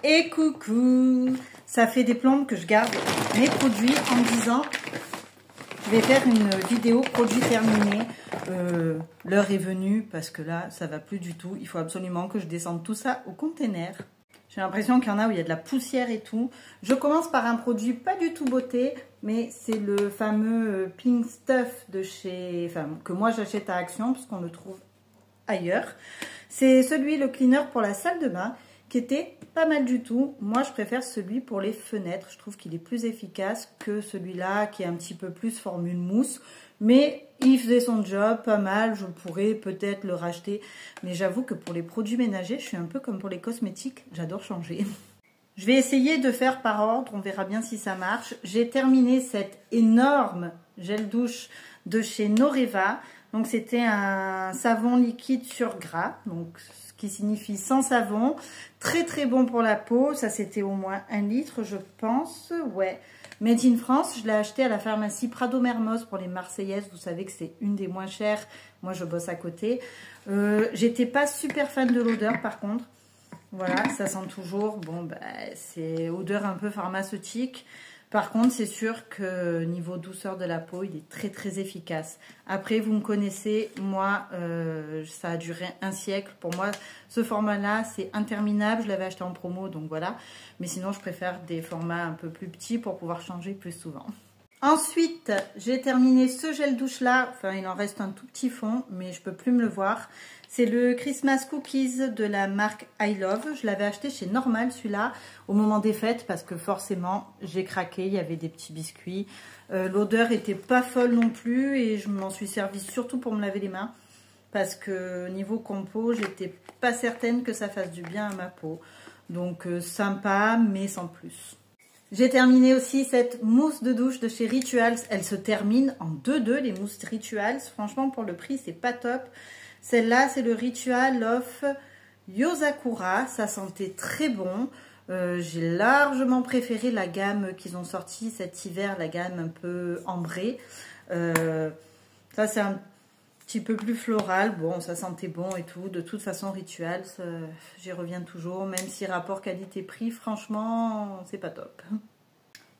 Et coucou! Ça fait des plombes que je garde mes produits en me disant je vais faire une vidéo produit terminé. L'heure est venue parce que là ça va plus du tout. Il faut absolument que je descende tout ça au container. J'ai l'impression qu'il y en a où il y a de la poussière et tout. Je commence par un produit pas du tout beauté, mais c'est le fameux Pink Stuff de chez, enfin, que moi j'achète à Action parce qu'on le trouve ailleurs. C'est celui, le cleaner pour la salle de bain, qui était pas mal du tout. Moi je préfère celui pour les fenêtres. Je trouve qu'il est plus efficace que celui-là qui est un petit peu plus formule mousse. Mais il faisait son job pas mal, je pourrais peut-être le racheter. Mais j'avoue que pour les produits ménagers, je suis un peu comme pour les cosmétiques, j'adore changer. Je vais essayer de faire par ordre, on verra bien si ça marche. J'ai terminé cet énorme gel douche de chez Noreva. Donc c'était un savon liquide sur gras, donc ce qui signifie sans savon. Très très bon pour la peau, ça c'était au moins 1 litre je pense, ouais. Made in France, je l'ai acheté à la pharmacie Prado Mermoz pour les Marseillaises. Vous savez que c'est une des moins chères. Moi, je bosse à côté. J'étais pas super fan de l'odeur, par contre. Voilà, ça sent toujours. Bon, bah, c'est odeur un peu pharmaceutique. Par contre, c'est sûr que niveau douceur de la peau, il est très très efficace. Après, vous me connaissez, moi, ça a duré un siècle. Pour moi, ce format-là, c'est interminable. Je l'avais acheté en promo, donc voilà. Mais sinon, je préfère des formats un peu plus petits pour pouvoir changer plus souvent. Ensuite, j'ai terminé ce gel douche-là. Enfin, il en reste un tout petit fond, mais je peux plus me le voir. C'est le Christmas Cookies de la marque I Love. Je l'avais acheté chez Normal, celui-là, au moment des fêtes, parce que forcément, j'ai craqué. Il y avait des petits biscuits. L'odeur était pas folle non plus et je m'en suis servi surtout pour me laver les mains. Parce que niveau compo, j'étais pas certaine que ça fasse du bien à ma peau. Donc, sympa, mais sans plus. J'ai terminé aussi cette mousse de douche de chez Rituals. Elle se termine en 2-2, les mousses Rituals. Franchement, pour le prix, c'est pas top. Celle-là, c'est le Ritual of Yosakura. Ça sentait très bon. J'ai largement préféré la gamme qu'ils ont sortie cet hiver, la gamme un peu ambrée. Ça, c'est un petit peu plus floral. Bon, ça sentait bon et tout. De toute façon, Rituals, j'y reviens toujours. Même si rapport qualité-prix, franchement, c'est pas top.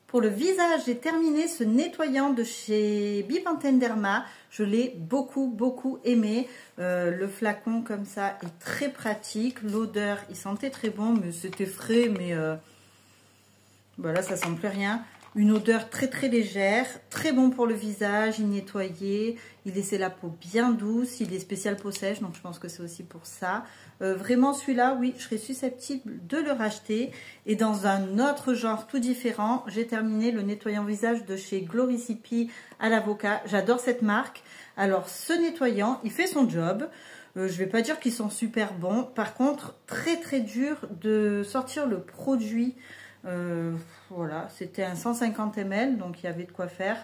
Pour le visage, j'ai terminé ce nettoyant de chez Bipantene Derma. Je l'ai beaucoup aimé. Le flacon comme ça est très pratique. L'odeur, il sentait très bon, mais c'était frais, mais voilà, ça sent plus rien. Une odeur très légère, très bon pour le visage, il nettoyait, il laissait la peau bien douce, il est spécial peau sèche, donc je pense que c'est aussi pour ça. Vraiment celui-là, oui, je serais susceptible de le racheter. Et dans un autre genre tout différent, j'ai terminé le nettoyant visage de chez Gloricipi à l'avocat. J'adore cette marque. Alors ce nettoyant, il fait son job. Je vais pas dire qu'ils sont super bons. Par contre, très dur de sortir le produit. Voilà, c'était un 150 ml, donc il y avait de quoi faire.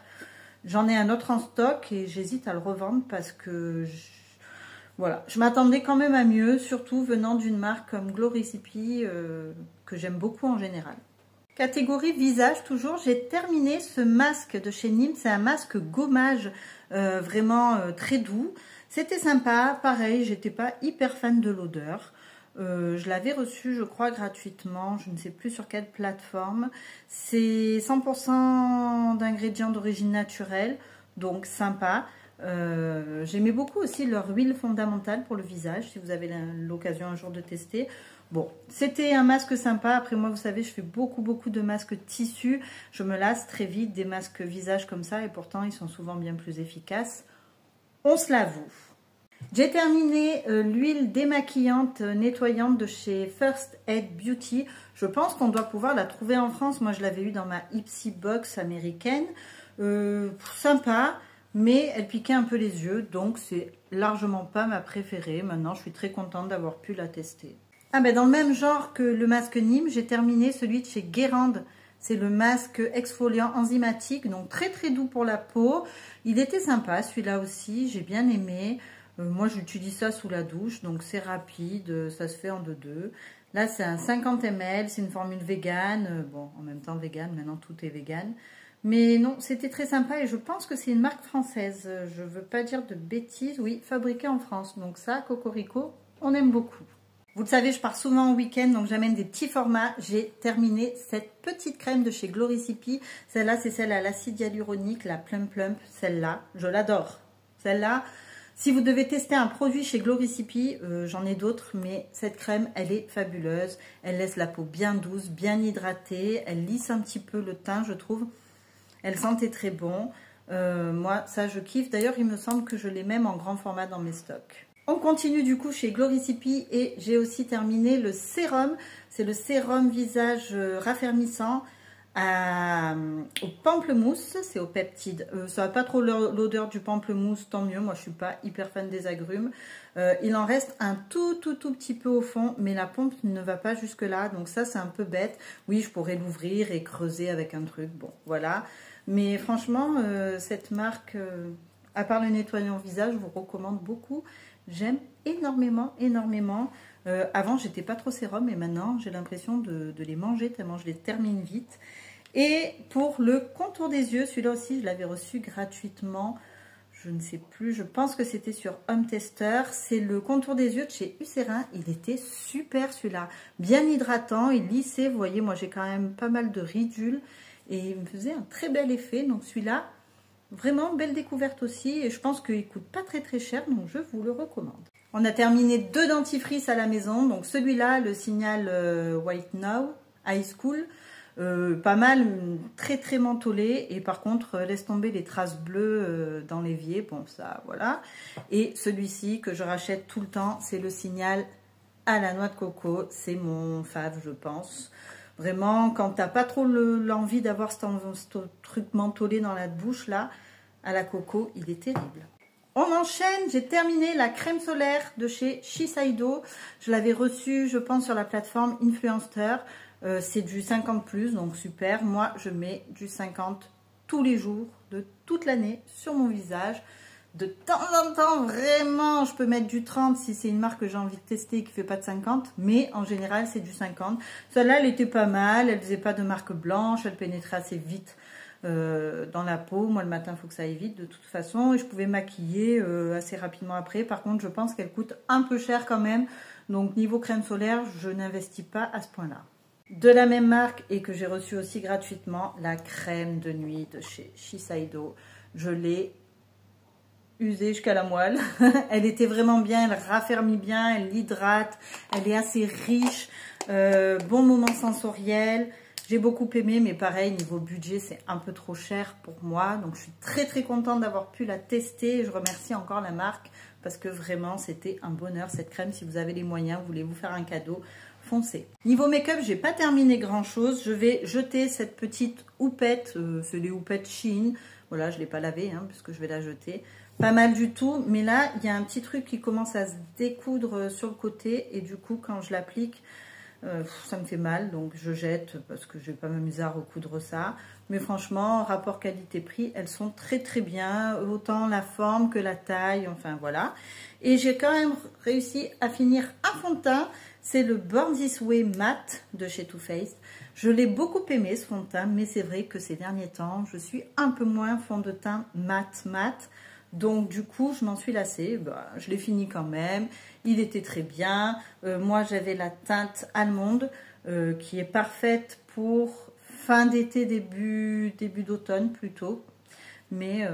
J'en ai un autre en stock et j'hésite à le revendre parce que voilà, je m'attendais quand même à mieux, surtout venant d'une marque comme Gloricipi que j'aime beaucoup en général. Catégorie visage toujours, j'ai terminé ce masque de chez Nîmes. C'est un masque gommage vraiment très doux. C'était sympa, pareil, j'étais pas hyper fan de l'odeur. Je l'avais reçu, je crois, gratuitement. Je ne sais plus sur quelle plateforme. C'est 100% d'ingrédients d'origine naturelle, donc sympa. J'aimais beaucoup aussi leur huile fondamentale pour le visage, si vous avez l'occasion un jour de tester. Bon, c'était un masque sympa. Après, moi, vous savez, je fais beaucoup de masques tissus. Je me lasse très vite des masques visage comme ça, et pourtant, ils sont souvent bien plus efficaces. On se l'avoue. J'ai terminé l'huile démaquillante nettoyante de chez First Aid Beauty. Je pense qu'on doit pouvoir la trouver en France. Moi, je l'avais eu dans ma Ipsy Box américaine. Sympa, mais elle piquait un peu les yeux. Donc, c'est largement pas ma préférée. Maintenant, je suis très contente d'avoir pu la tester. Ah ben, dans le même genre que le masque Nîmes, j'ai terminé celui de chez Guérande. C'est le masque exfoliant enzymatique, donc très doux pour la peau. Il était sympa, celui-là aussi, j'ai bien aimé. Moi, j'utilise ça sous la douche, donc c'est rapide, ça se fait en 2-2. Là, c'est un 50 ml, c'est une formule végane. Bon, en même temps, végane, maintenant tout est végane. Mais non, c'était très sympa et je pense que c'est une marque française. Je ne veux pas dire de bêtises. Oui, fabriquée en France. Donc ça, Cocorico, on aime beaucoup. Vous le savez, je pars souvent en week-end, donc j'amène des petits formats. J'ai terminé cette petite crème de chez Gloricipi. Celle-là, c'est celle à l'acide hyaluronique, la Plum Plump. Celle-là, je l'adore. Celle-là, si vous devez tester un produit chez Gloricipi, j'en ai d'autres, mais cette crème, elle est fabuleuse. Elle laisse la peau bien douce, bien hydratée. Elle lisse un petit peu le teint, je trouve. Elle sentait très bon. Moi, ça, je kiffe. D'ailleurs, il me semble que je l'ai même en grand format dans mes stocks. On continue du coup chez Gloricipi et j'ai aussi terminé le sérum. C'est le sérum visage raffermissant au pamplemousse, c'est au peptide. Ça n'a pas trop l'odeur du pamplemousse, tant mieux. Moi, je suis pas hyper fan des agrumes. Il en reste un tout petit peu au fond, mais la pompe ne va pas jusque là. Donc ça, c'est un peu bête. Oui, je pourrais l'ouvrir et creuser avec un truc. Bon, voilà. Mais franchement, cette marque, à part le nettoyant visage, je vous recommande beaucoup. J'aime énormément. Avant, j'étais pas trop sérum et maintenant, j'ai l'impression de les manger tellement je les termine vite. Et pour le contour des yeux, celui-là aussi, je l'avais reçu gratuitement. Je ne sais plus, je pense que c'était sur Home Tester. C'est le contour des yeux de chez Eucerin. Il était super celui-là. Bien hydratant, il lissait. Vous voyez, moi, j'ai quand même pas mal de ridules. Et il me faisait un très bel effet. Donc celui-là, vraiment belle découverte aussi. Et je pense qu'il ne coûte pas très cher. Donc je vous le recommande. On a terminé 2 dentifrices à la maison. Donc celui-là, le Signal White Now, High School. Pas mal, très mentholé. Et par contre, laisse tomber les traces bleues dans l'évier. Bon, ça, voilà. Et celui-ci que je rachète tout le temps, c'est le Signal à la noix de coco. C'est mon fave, je pense. Vraiment, quand t'as pas trop l'envie d'avoir ce truc mentholé dans la bouche, là, à la coco, il est terrible. On enchaîne, j'ai terminé la crème solaire de chez Shiseido. Je l'avais reçue, je pense, sur la plateforme Influenster. C'est du 50+, donc super. Moi, je mets du 50 tous les jours, de toute l'année, sur mon visage. De temps en temps, vraiment, je peux mettre du 30 si c'est une marque que j'ai envie de tester et qui ne fait pas de 50. Mais en général, c'est du 50. Celle-là, elle était pas mal. Elle faisait pas de marque blanche. Elle pénétrait assez vite dans la peau. Moi, le matin, il faut que ça aille vite de toute façon. Et je pouvais maquiller assez rapidement après. Par contre, je pense qu'elle coûte un peu cher quand même. Donc, niveau crème solaire, je n'investis pas à ce point-là. De la même marque et que j'ai reçu aussi gratuitement, la crème de nuit de chez Shiseido. Je l'ai usée jusqu'à la moelle. Elle était vraiment bien, elle raffermit bien, elle hydrate, elle est assez riche, bon moment sensoriel. J'ai beaucoup aimé, mais pareil, niveau budget, c'est un peu trop cher pour moi. Donc, je suis très contente d'avoir pu la tester. Je remercie encore la marque parce que vraiment, c'était un bonheur cette crème. Si vous avez les moyens, vous voulez vous faire un cadeau, foncez. Niveau make-up, j'ai pas terminé grand-chose. Je vais jeter cette petite houppette. C'est des houpettes Shein. Voilà, je l'ai pas lavée, hein, puisque je vais la jeter. Pas mal du tout, mais là, il y a un petit truc qui commence à se découdre sur le côté. Et du coup, quand je l'applique, ça me fait mal, donc je jette parce que je vais pas m'amuser à recoudre ça. Mais franchement, rapport qualité-prix, elles sont très bien, autant la forme que la taille, enfin voilà. Et j'ai quand même réussi à finir un fond de teint, c'est le Born This Way Matte de chez Too Faced. Je l'ai beaucoup aimé ce fond de teint, mais c'est vrai que ces derniers temps, je suis un peu moins fond de teint mat. Donc du coup, je m'en suis lassée. Bah, je l'ai fini quand même. Il était très bien. Moi, j'avais la teinte allemande qui est parfaite pour fin d'été, début d'automne plutôt. Mais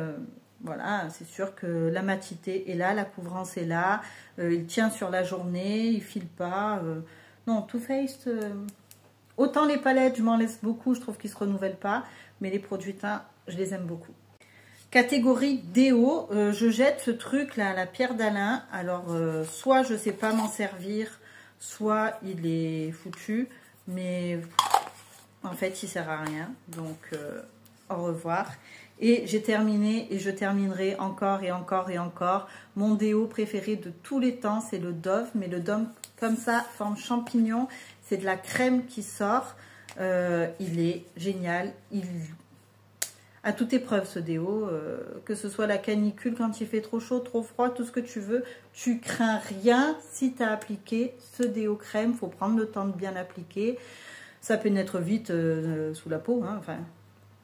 voilà, c'est sûr que la matité est là, la couvrance est là. Il tient sur la journée, il file pas. Non, Too Faced, autant les palettes, je m'en laisse beaucoup. Je trouve qu'ils ne se renouvellent pas. Mais les produits teints, je les aime beaucoup. Catégorie déo, je jette ce truc là, la pierre d'Alain. Alors, soit je sais pas m'en servir, soit il est foutu, mais en fait, il sert à rien. Donc, au revoir. Et j'ai terminé et je terminerai encore et encore. Mon déo préféré de tous les temps, c'est le Dove, mais le Dove comme ça, forme champignon. C'est de la crème qui sort. Il est génial. À toute épreuve ce déo, que ce soit la canicule quand il fait trop chaud, trop froid, tout ce que tu veux, tu crains rien si tu as appliqué ce déo crème. Il faut prendre le temps de bien l'appliquer. Ça pénètre vite sous la peau. Hein, enfin,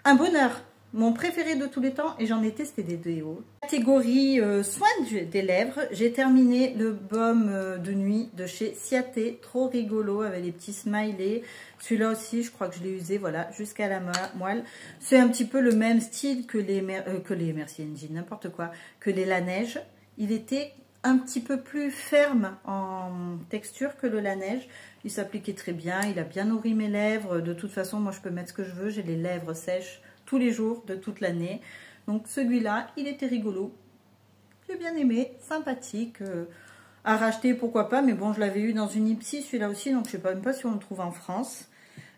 un bonheur. mon préféré de tous les temps et j'en ai testé des déos. Catégorie soins des lèvres, j'ai terminé le baume de nuit de chez Ciaté, trop rigolo avec les petits smileys. Celui-là aussi, je crois que je l'ai usé, voilà, jusqu'à la moelle. C'est un petit peu le même style que les Merci Engine, n'importe quoi, que les Laneige. Il était un petit peu plus ferme en texture que le Laneige. Il s'appliquait très bien, il a bien nourri mes lèvres. De toute façon, moi je peux mettre ce que je veux, j'ai les lèvres sèches tous les jours de toute l'année. Donc celui-là, il était rigolo. J'ai bien aimé, sympathique. À racheter, pourquoi pas, mais bon, je l'avais eu dans une Ipsy, celui-là aussi, donc je sais même pas si on le trouve en France.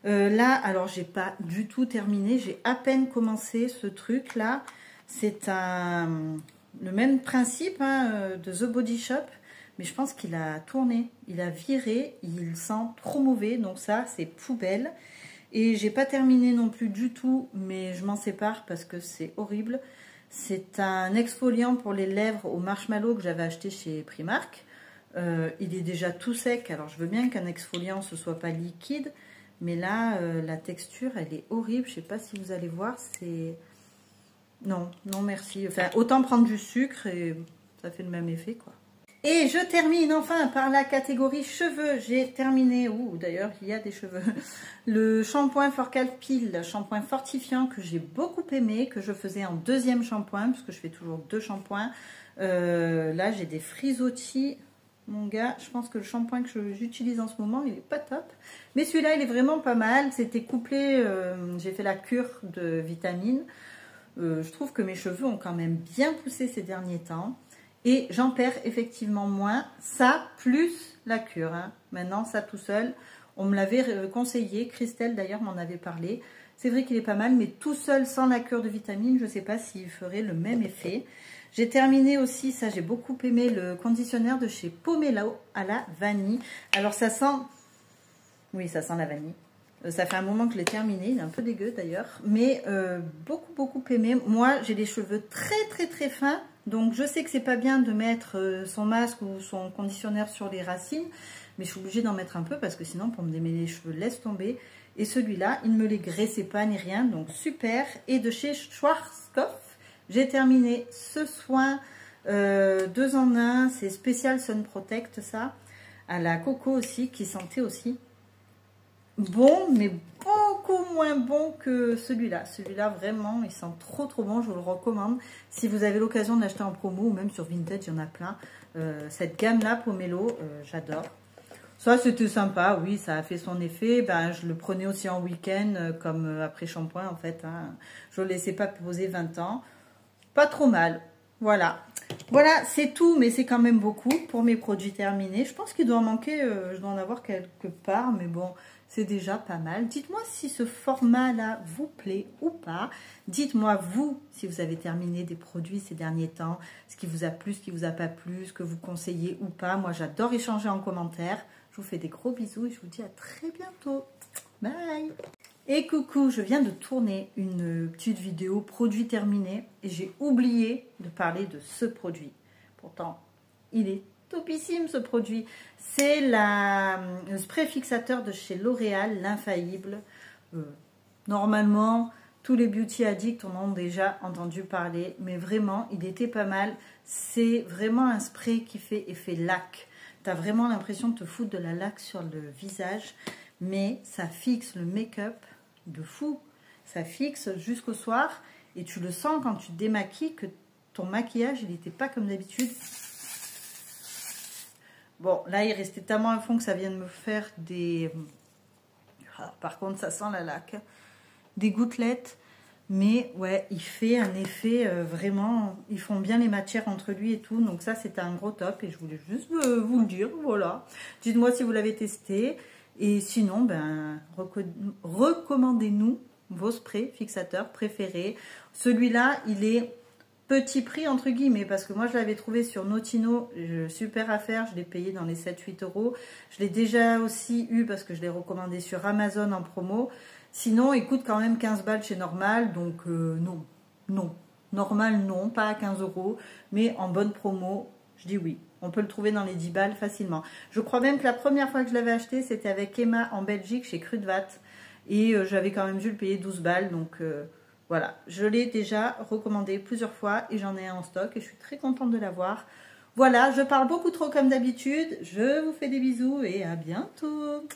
Là, alors j'ai pas du tout terminé, j'ai à peine commencé ce truc-là. C'est le même principe hein, de The Body Shop, mais je pense qu'il a tourné, il a viré, il sent trop mauvais, donc ça, c'est poubelle. Et j'ai pas terminé non plus du tout, mais je m'en sépare parce que c'est horrible. C'est un exfoliant pour les lèvres au marshmallow que j'avais acheté chez Primark. Il est déjà tout sec, alors je veux bien qu'un exfoliant ce soit pas liquide, mais là la texture elle est horrible. Je sais pas si vous allez voir, c'est non merci. Enfin autant prendre du sucre et ça fait le même effet quoi. Et je termine enfin par la catégorie cheveux. J'ai terminé, d'ailleurs il y a des cheveux, le shampoing Forcal Peel, shampoing fortifiant que j'ai beaucoup aimé, que je faisais en deuxième shampoing, parce que je fais toujours 2 shampoings. Là j'ai des frisottis, mon gars, je pense que le shampoing que j'utilise en ce moment, il est pas top. Mais celui-là il est vraiment pas mal, c'était couplé, j'ai fait la cure de vitamines. Je trouve que mes cheveux ont quand même bien poussé ces derniers temps. Et j'en perds effectivement moins, ça plus la cure. Hein. Maintenant, ça tout seul, on me l'avait conseillé, Christelle d'ailleurs m'en avait parlé. C'est vrai qu'il est pas mal, mais tout seul, sans la cure de vitamine, je ne sais pas s'il ferait le même effet. J'ai terminé aussi, ça j'ai beaucoup aimé, le conditionnaire de chez Pomelo à la vanille. Alors ça sent, oui ça sent la vanille. Ça fait un moment que je l'ai terminé, il est un peu dégueu d'ailleurs, mais beaucoup aimé. Moi j'ai les cheveux très fins, donc je sais que c'est pas bien de mettre son masque ou son conditionnaire sur les racines, mais je suis obligée d'en mettre un peu parce que sinon pour me démêler les cheveux, laisse tomber. Et celui-là, il ne me les graissait pas ni rien, donc super. Et de chez Schwarzkopf, j'ai terminé ce soin 2 en 1, c'est spécial Sun Protect ça, à la coco aussi, qui sentait aussi bon, mais beaucoup moins bon que celui-là. Celui-là, vraiment, il sent trop bon. Je vous le recommande. Si vous avez l'occasion de l'acheter en promo, ou même sur Vinted, il y en a plein. Cette gamme-là, Pomelo, j'adore. Ça, c'était sympa. Oui, ça a fait son effet. Ben, je le prenais aussi en week-end, comme après shampoing, en fait. Hein. Je ne le laissais pas poser 20 ans. Pas trop mal. Voilà. Voilà, c'est tout, mais c'est quand même beaucoup pour mes produits terminés. Je pense qu'il doit en manquer, je dois en avoir quelque part, mais bon... C'est déjà pas mal. Dites-moi si ce format-là vous plaît ou pas. Dites-moi, vous, si vous avez terminé des produits ces derniers temps, ce qui vous a plu, ce qui vous a pas plu, ce que vous conseillez ou pas. Moi, j'adore échanger en commentaire. Je vous fais des gros bisous et je vous dis à très bientôt. Bye! Et coucou, je viens de tourner une petite vidéo produit terminé et j'ai oublié de parler de ce produit. Pourtant, il est topissime ce produit. C'est le spray fixateur de chez L'Oréal, l'infaillible. Normalement, tous les beauty addicts en ont déjà entendu parler, mais vraiment, il était pas mal. C'est vraiment un spray qui fait effet lac. Tu as vraiment l'impression de te foutre de la laque sur le visage, mais ça fixe le make-up de fou. Ça fixe jusqu'au soir et tu le sens quand tu te démaquilles que ton maquillage, il n'était pas comme d'habitude. Bon, là, il restait tellement à fond que ça vient de me faire des... Ah, par contre, ça sent la laque. Des gouttelettes. Mais, ouais, il fait un effet vraiment... Ils font bien les matières entre lui et tout. Donc ça, c'était un gros top. Et je voulais juste vous le dire. Voilà. Dites-moi si vous l'avez testé. Et sinon, ben, recommandez-nous vos sprays fixateurs préférés. Celui-là, il est... petit prix entre guillemets parce que moi je l'avais trouvé sur Notino, super affaire, je l'ai payé dans les 7-8 euros. Je l'ai déjà aussi eu parce que je l'ai recommandé sur Amazon en promo. Sinon il coûte quand même 15 balles chez Normal, donc non, Normal non, pas à 15 euros, mais en bonne promo, je dis oui. On peut le trouver dans les 10 balles facilement. Je crois même que la première fois que je l'avais acheté, c'était avec Emma en Belgique chez Crudvat. Et j'avais quand même dû le payer 12 balles, donc... Voilà, je l'ai déjà recommandé plusieurs fois et j'en ai un en stock et je suis très contente de l'avoir. Voilà, je parle beaucoup trop comme d'habitude. Je vous fais des bisous et à bientôt.